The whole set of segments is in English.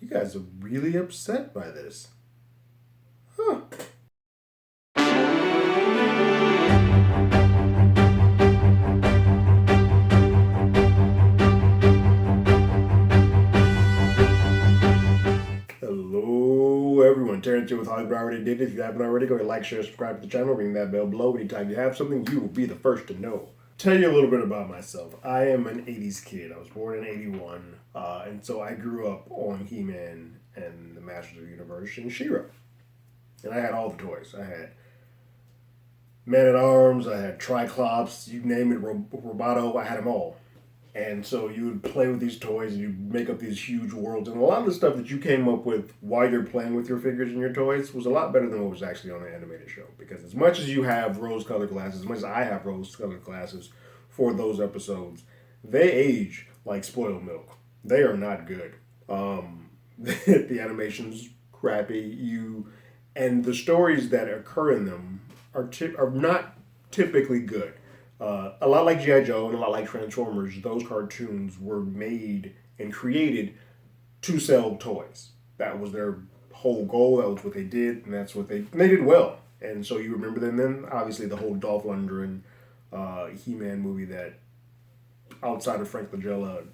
You guys are really upset by this. Huh. Hello, everyone. Terrence here with Hollywood Already Did It. If you haven't already, go ahead, like, share, subscribe to the channel, ring that bell below. Anytime you have something, you will be the first to know. Tell you a little bit about myself. I am an 80s kid. I was born in 81, and so I grew up on He-Man and the Masters of the Universe and She-Ra. And I had all the toys. I had Man-at-Arms, I had Triclops, you name it, Roboto, I had them all. And so you would play with these toys and you'd make up these huge worlds. And a lot of the stuff that you came up with while you're playing with your figures and your toys was a lot better than what was actually on the animated show. Because as much as you have rose colored glasses, as much as I have rose colored glasses for those episodes, they age like spoiled milk. They are not good. The animation's crappy. And the stories that occur in them are not typically good. A lot like G.I. Joe and a lot like Transformers, those cartoons were made and created to sell toys. That was their whole goal. That was what they did, and they did well. And so you remember them. Then obviously the whole Dolph Lundgren He-Man movie that outside of Frank Langella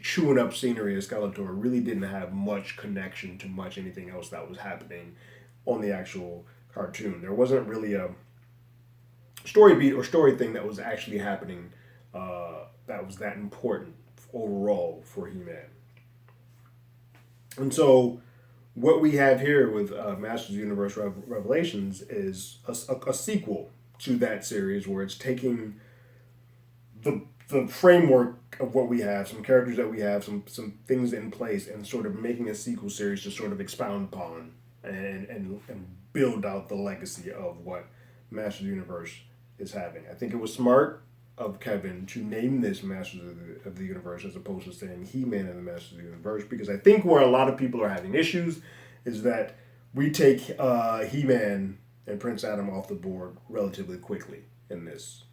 chewing up scenery as Skeletor really didn't have much connection to much anything else that was happening on the actual cartoon. There wasn't really a story beat or story thing that was actually happening that was that important overall for He-Man. And so what we have here with Masters of the Universe Revelations is a sequel to that series where it's taking the framework of what we have, some characters that we have, some things in place, and sort of making a sequel series to sort of expound upon and build out the legacy of what Masters of the Universe is having. I think it was smart of Kevin to name this Masters of the Universe as opposed to saying He-Man and the Masters of the Universe, because I think where a lot of people are having issues is that we take He-Man and Prince Adam off the board relatively quickly in this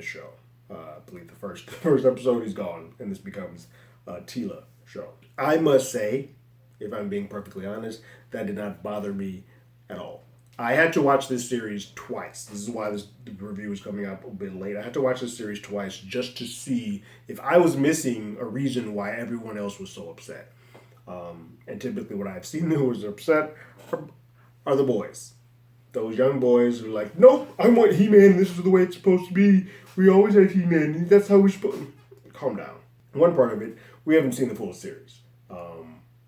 show. I believe the first episode he's gone, and this becomes a Tila show. I must say, if I'm being perfectly honest, that did not bother me at all. I had to watch this series twice. This is why the review is coming up a bit late. I had to watch this series twice just to see if I was missing a reason why everyone else was so upset. And typically what I've seen who was upset are the boys. Those young boys who are like, nope, I want He-Man. This is the way it's supposed to be. We always have He-Man. That's how we're supposed to... Calm down. One part of it, we haven't seen the full series.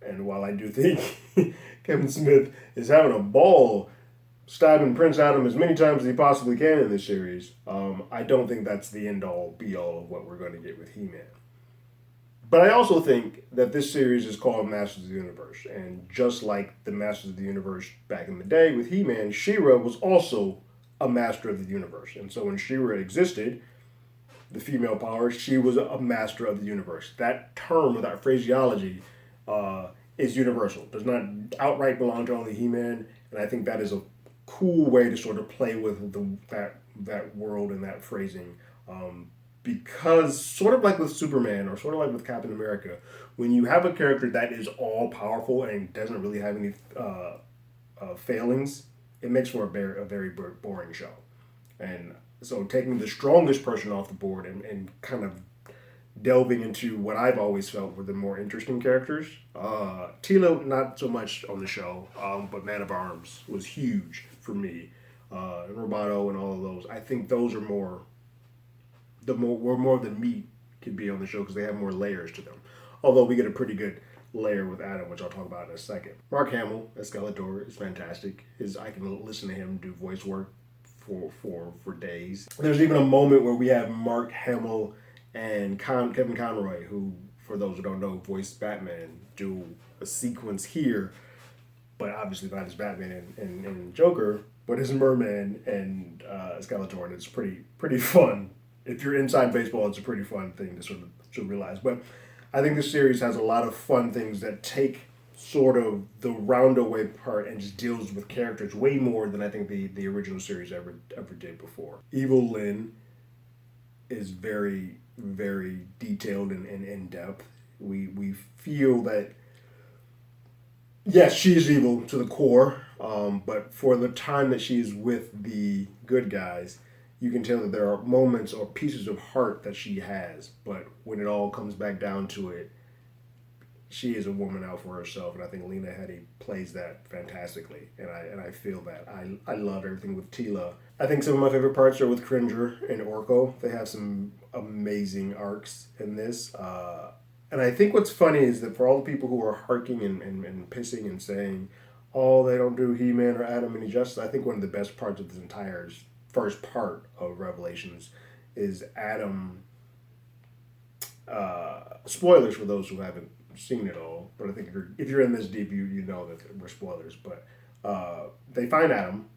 And while I do think Kevin Smith is having a ball stabbing Prince Adam as many times as he possibly can in this series, I don't think that's the end-all, be-all of what we're going to get with He-Man. But I also think that this series is called Masters of the Universe. And just like the Masters of the Universe back in the day with He-Man, She-Ra was also a Master of the Universe. And so when She-Ra existed, the female power, she was a Master of the Universe. That term or that phraseology is universal. Does not outright belong to only He-Man. And I think that is a cool way to sort of play with that world and that phrasing. Because sort of like with Superman or sort of like with Captain America, when you have a character that is all powerful and doesn't really have any failings, it makes for a very boring show. And so taking the strongest person off the board and kind of delving into what I've always felt were the more interesting characters. Tilo, not so much on the show, but Man of Arms was huge for me. And Roboto and all of those. I think those are more of the meat could be on the show because they have more layers to them. Although we get a pretty good layer with Adam, which I'll talk about in a second. Mark Hamill as Skeletor is fantastic. I can listen to him do voice work for days. There's even a moment where we have Mark Hamill and Kevin Conroy, who, for those who don't know, voiced Batman, do a sequence here, but obviously not as Batman and Joker, but as Merman and Skeletor, and it's pretty fun. If you're inside baseball, it's a pretty fun thing to sort of realize. But I think this series has a lot of fun things that take sort of the roundaway part and just deals with characters way more than I think the original series ever did before. Evil Lynn is very, very detailed and in depth. We feel that, you know, the yes, she's evil to the core, but for the time that she's with the good guys, you can tell that there are moments or pieces of heart that she has. But when it all comes back down to it, she is a woman out for herself, and I think Lena Headey plays that fantastically, and I feel that I love everything with Tila. I think some of my favorite parts are with Cringer and Orko. They have some amazing arcs in this. And I think what's funny is that for all the people who are harking and pissing and saying, oh, they don't do He Man or Adam any justice, I think one of the best parts of this entire first part of Revelations is Adam. Spoilers for those who haven't seen it all, but I think if you're in this deep, you know that we're spoilers. But they find Adam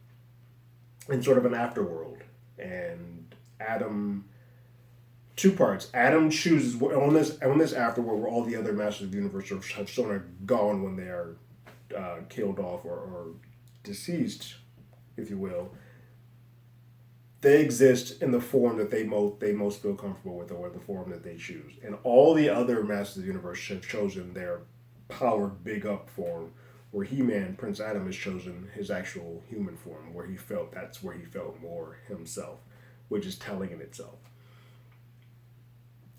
in sort of an afterworld, and Adam two parts. Adam chooses on this afterworld where all the other Masters of the Universe have sort of gone when they are killed off or deceased, if you will. They exist in the form that they most feel comfortable with, or the form that they choose. And all the other Masters of the Universe have chosen their powered big up form, where He Man, Prince Adam, has chosen his actual human form, where he felt more himself, which is telling in itself.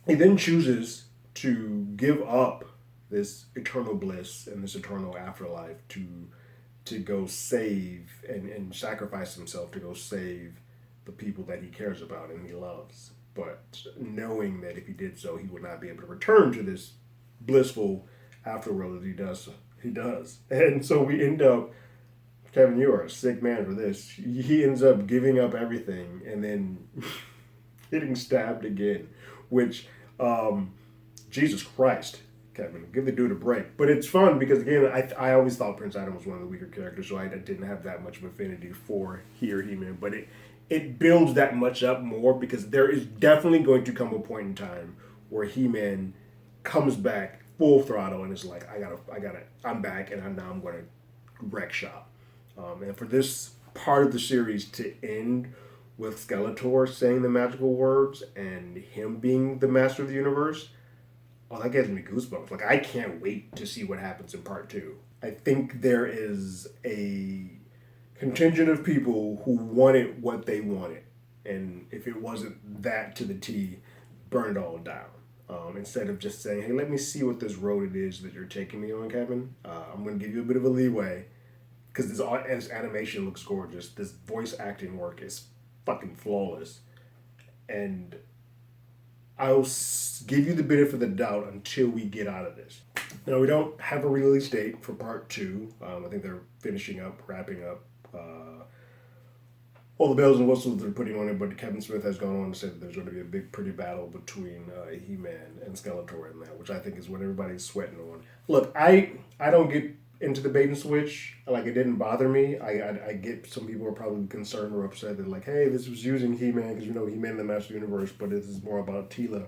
He then chooses to give up this eternal bliss and this eternal afterlife to go save and sacrifice himself to go save the people that he cares about and he loves. But knowing that if he did so, he would not be able to return to this blissful afterworld that he does. And so we end up, Kevin, you are a sick man for this. He ends up giving up everything and then getting stabbed again, which, Jesus Christ, Kevin, give the dude a break. But it's fun because, again, I always thought Prince Adam was one of the weaker characters, so I didn't have that much of affinity for He-Man. But it builds that much up more because there is definitely going to come a point in time where He-Man comes back full throttle and is like, I'm back and now I'm going to wreck shop. And for this part of the series to end with Skeletor saying the magical words and him being the master of the universe, oh, that gives me goosebumps. Like, I can't wait to see what happens in part two. I think there is a contingent of people who wanted what they wanted. And if it wasn't that to the T, burn it all down. Instead of just saying, hey, let me see what this road it is that you're taking me on, Kevin. I'm going to give you a bit of a leeway because this animation looks gorgeous. This voice acting work is fucking flawless. And I'll give you the benefit of the doubt until we get out of this. Now, we don't have a release date for part two. I think they're wrapping up all the bells and whistles they're putting on it, but Kevin Smith has gone on to say that there's going to be a big, pretty battle between He-Man and Skeletor in that, which I think is what everybody's sweating on. Look, I don't get into the bait and switch. Like, it didn't bother me. I get some people are probably concerned or upset that, like, hey, this was using He-Man because He-Man the Master Universe, but this is more about Tila.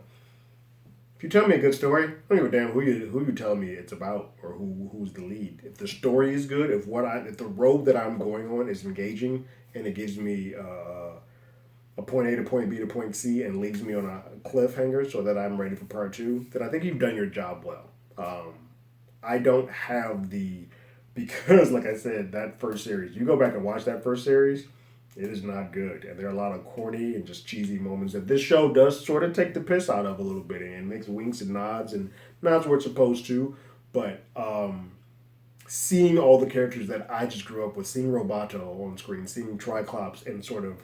If you tell me a good story, I don't give a damn who you tell me it's about or who's the lead. If the story is good, if the road that I'm going on is engaging and it gives me a point A to point B to point C and leaves me on a cliffhanger so that I'm ready for part two, then I think you've done your job well. I don't have because like I said, that first series, you go back and watch that first series, it is not good. And there are a lot of corny and just cheesy moments that this show does sort of take the piss out of a little bit and makes winks and nods where it's supposed to. But seeing all the characters that I just grew up with, seeing Roboto on screen, seeing Triclops, and sort of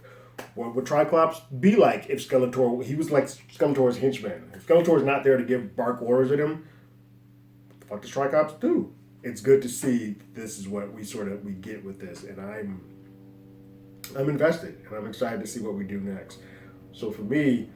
what would Triclops be like if he was like Skeletor's henchman. If Skeletor's not there to give bark orders at him, what the fuck does Triclops do? It's good to see this is what we get with this, and I'm invested and I'm excited to see what we do next. So for me,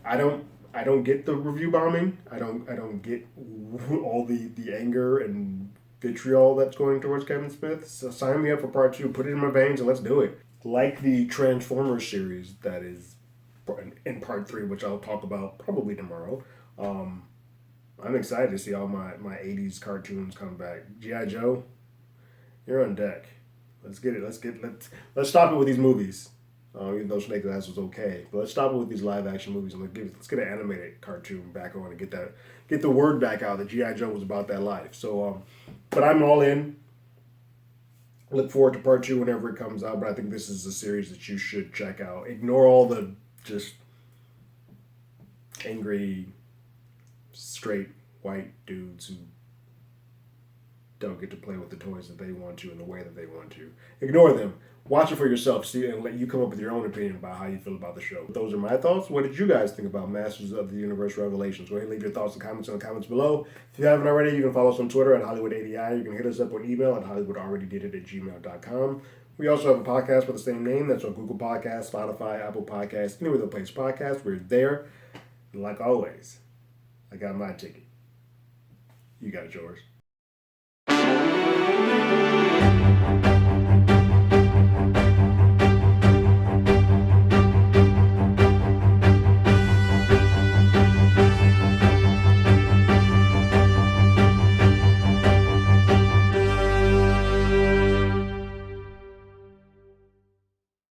I don't get the review bombing. I don't get all the anger and vitriol that's going towards Kevin Smith. So sign me up for part two. Put it in my veins and let's do it. Like the Transformers series that is in part three, which I'll talk about probably tomorrow. I'm excited to see all my 80s cartoons come back. G.I. Joe, you're on deck. Let's get it. Let's stop it with these movies. Even though Snake Eyes was okay, but let's stop it with these live action movies and let's get an animated cartoon back on and get the word back out that GI Joe was about that life. So But I'm all in. Look forward to part 2 whenever it comes out. But I think this is a series that you should check out. Ignore all the just angry, straight white dudes who don't get to play with the toys that they want to in the way that they want to. Ignore them. Watch it for yourself, see, and let you come up with your own opinion about how you feel about the show. Those are my thoughts. What did you guys think about Masters of the Universe Revelations? Go ahead and leave your thoughts and comments in the comments below. If you haven't already, you can follow us on Twitter at HollywoodADI. You can hit us up on email at HollywoodAlreadyDidIt@gmail.com. We also have a podcast with the same name. That's on Google Podcasts, Spotify, Apple Podcasts, anywhere that plays podcasts. We're there. And like always, I got my ticket. You got yours.